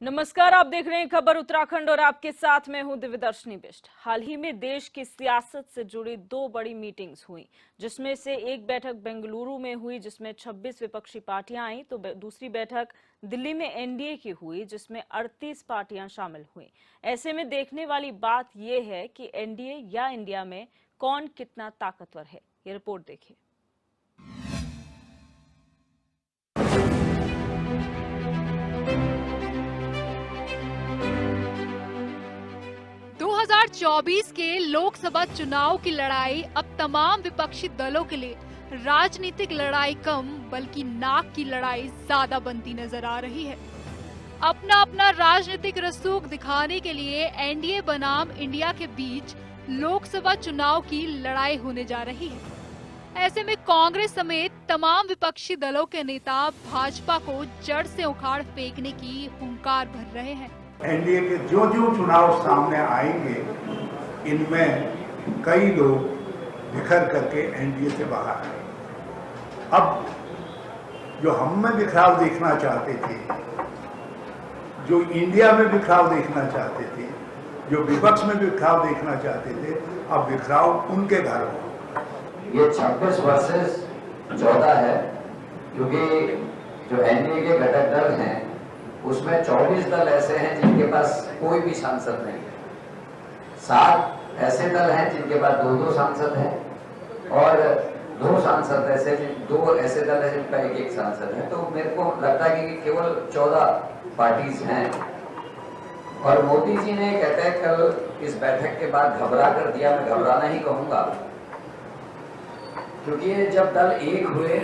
नमस्कार, आप देख रहे हैं खबर उत्तराखंड और आपके साथ मैं हूं दिव्यदर्शनी बिष्ट। हाल ही में देश की सियासत से जुड़ी दो बड़ी मीटिंग्स हुई, जिसमें से एक बैठक बेंगलुरु में हुई जिसमें 26 विपक्षी पार्टियां आईं, तो दूसरी बैठक दिल्ली में एनडीए की हुई जिसमें 38 पार्टियां शामिल हुई। ऐसे में देखने वाली बात यह है कि एनडीए या इंडिया में कौन कितना ताकतवर है। ये रिपोर्ट देखिए। 2024 के लोकसभा चुनाव की लड़ाई अब तमाम विपक्षी दलों के लिए राजनीतिक लड़ाई कम बल्कि नाक की लड़ाई ज्यादा बनती नजर आ रही है। अपना अपना राजनीतिक रसूख दिखाने के लिए एनडीए बनाम इंडिया के बीच लोकसभा चुनाव की लड़ाई होने जा रही है। ऐसे में कांग्रेस समेत तमाम विपक्षी दलों के नेता भाजपा को जड़ से उखाड़ फेंकने की हुंकार भर रहे हैं। एनडीए के जो जो चुनाव सामने आएंगे, इनमें कई लोग बिखर करके एनडीए से बाहर आए। अब जो हम में बिखराव देखना चाहते थे, जो इंडिया में बिखराव देखना चाहते थे, जो विपक्ष में बिखराव देखना चाहते थे, अब बिखराव उनके घर हो। ये 26 वर्सेस 14 है, क्योंकि जो एनडीए के घटक दल हैं उसमें 24 दल ऐसे हैं जिनके पास कोई भी सांसद नहीं है, 7 ऐसे दल हैं जिनके पास 2-2 सांसद हैं और 2 सांसद ऐसे दल हैं जिनका 1-1 सांसद है। तो मेरे को लगता है कि केवल 14 पार्टीज हैं। और मोदी जी ने कहते हैं कल इस बैठक के बाद घबरा कर दिया, मैं घबराना ही कहूंगा, क्योंकि ये जब दल एक हुए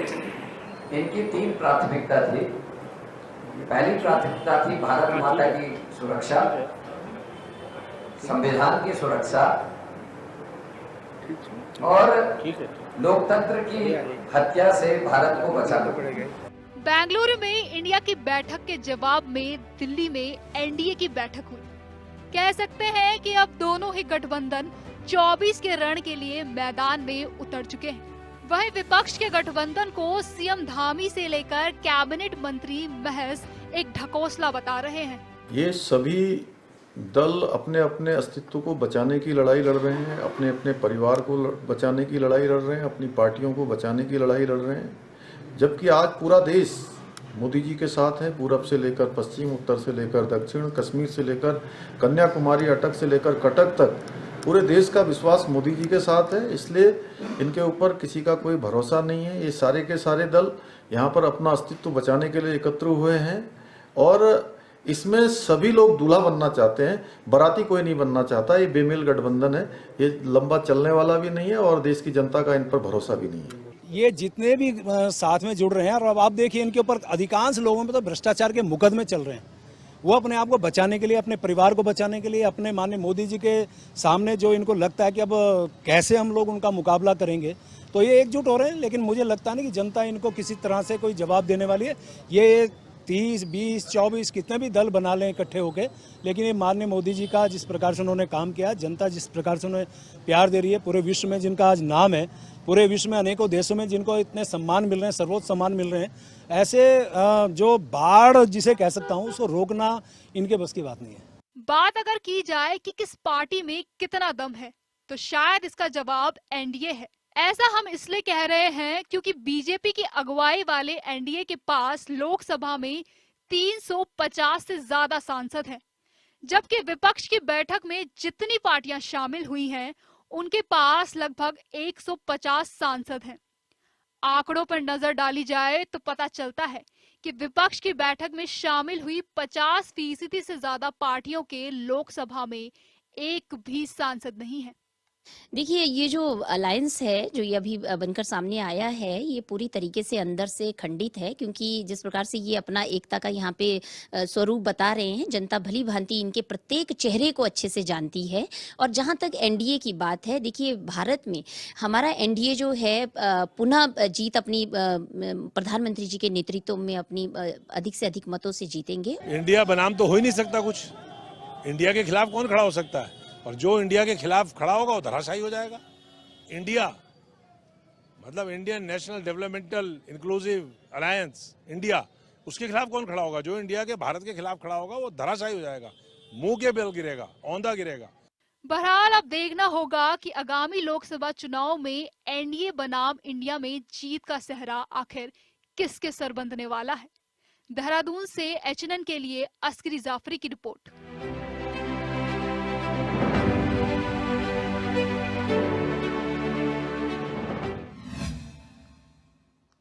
इनकी 3 प्राथमिकता थी। पहली प्राथमिकता थी भारत माता की सुरक्षा, संविधान की सुरक्षा और लोकतंत्र की हत्या से भारत को बचाना। बेंगलुरु में इंडिया की बैठक के जवाब में दिल्ली में एनडीए की बैठक हुई। कह सकते हैं कि अब दोनों ही गठबंधन 24 के रण के लिए मैदान में उतर चुके हैं। वहीं विपक्ष के गठबंधन को सीएम धामी से लेकर कैबिनेट मंत्री महज एक ढकोसला बता रहे हैं। ये सभी दल अपने अपने अस्तित्व को बचाने की लड़ाई लड़ रहे हैं, अपने अपने परिवार को बचाने की लड़ाई लड़ रहे हैं, अपनी पार्टियों को बचाने की लड़ाई लड़ रहे हैं। जबकि आज पूरा देश मोदी जी के साथ है, पूरब से लेकर पश्चिम, उत्तर से लेकर दक्षिण, कश्मीर से लेकर कन्याकुमारी, अटक से लेकर कटक तक पूरे देश का विश्वास मोदी जी के साथ है। इसलिए इनके ऊपर किसी का कोई भरोसा नहीं है। ये सारे के सारे दल यहाँ पर अपना अस्तित्व बचाने के लिए एकत्र हुए हैं और इसमें सभी लोग दूल्हा बनना चाहते हैं, बाराती कोई नहीं बनना चाहता। ये बेमेल गठबंधन है, ये लंबा चलने वाला भी नहीं है और देश की जनता का इन पर भरोसा भी नहीं है। ये जितने भी साथ में जुड़ रहे हैं, और अब आप देखिए इनके ऊपर अधिकांश लोगों में तो भ्रष्टाचार के मुकदमे चल रहे हैं। वो अपने आप को बचाने के लिए, अपने परिवार को बचाने के लिए, अपने माननीय मोदी जी के सामने जो इनको लगता है कि अब कैसे हम लोग उनका मुकाबला करेंगे, तो ये एकजुट हो रहे हैं। लेकिन मुझे लगता नहीं कि जनता इनको किसी तरह से कोई जवाब देने वाली है। ये 30, 20, 24 कितने भी दल बना लें इकट्ठे होकर, लेकिन ये माननीय मोदी जी का जिस प्रकार से उन्होंने काम किया, जनता जिस प्रकार से उन्हें प्यार दे रही है, पूरे विश्व में जिनका आज नाम है, पूरे विश्व में अनेकों देशों में जिनको इतने सम्मान मिल रहे हैं, सर्वोच्च सम्मान मिल रहे हैं, ऐसे जो बाढ़ जिसे कह सकता हूँ उसको रोकना इनके बस की बात नहीं है। बात अगर की जाए कि किस पार्टी में कितना दम है, तो शायद इसका जवाब एनडीए है। ऐसा हम इसलिए कह रहे हैं क्योंकि बीजेपी की अगुवाई वाले एनडीए के पास लोकसभा में 350 से ज्यादा सांसद हैं, जबकि विपक्ष की बैठक में जितनी पार्टियां शामिल हुई हैं उनके पास लगभग 150 सांसद हैं। आंकड़ों पर नजर डाली जाए तो पता चलता है कि विपक्ष की बैठक में शामिल हुई 50% से ज्यादा पार्टियों के लोकसभा में एक भी सांसद नहीं है। देखिए, ये जो अलायंस है, जो ये अभी बनकर सामने आया है, ये पूरी तरीके से अंदर से खंडित है, क्योंकि जिस प्रकार से ये अपना एकता का यहाँ पे स्वरूप बता रहे हैं, जनता भली भांति इनके प्रत्येक चेहरे को अच्छे से जानती है। और जहाँ तक एनडीए की बात है, देखिए भारत में हमारा एनडीए जो है पुनः जीत अपनी प्रधानमंत्री जी के नेतृत्व में अपनी अधिक से अधिक मतों से जीतेंगे। इंडिया बनाम तो हो ही नहीं सकता कुछ। इंडिया के खिलाफ कौन खड़ा हो सकता है? और जो इंडिया के खिलाफ खड़ा होगा वो धराशायी हो जाएगा। इंडिया मतलब Indian national developmental inclusive alliance, India उसके खिलाफ कौन खड़ा होगा? जो इंडिया के, भारत के खिलाफ खड़ा होगा वो धराशायी हो जाएगा, मुंह के बल गिरेगा, औंधा गिरेगा। बहरहाल अब देखना होगा कि आगामी लोकसभा चुनाव में एनडीए बनाम इंडिया में जीत का सेहरा आखिर किसके सर बंधने वाला है। देहरादून से एचएनएन के लिए अस्करी जाफरी की रिपोर्ट।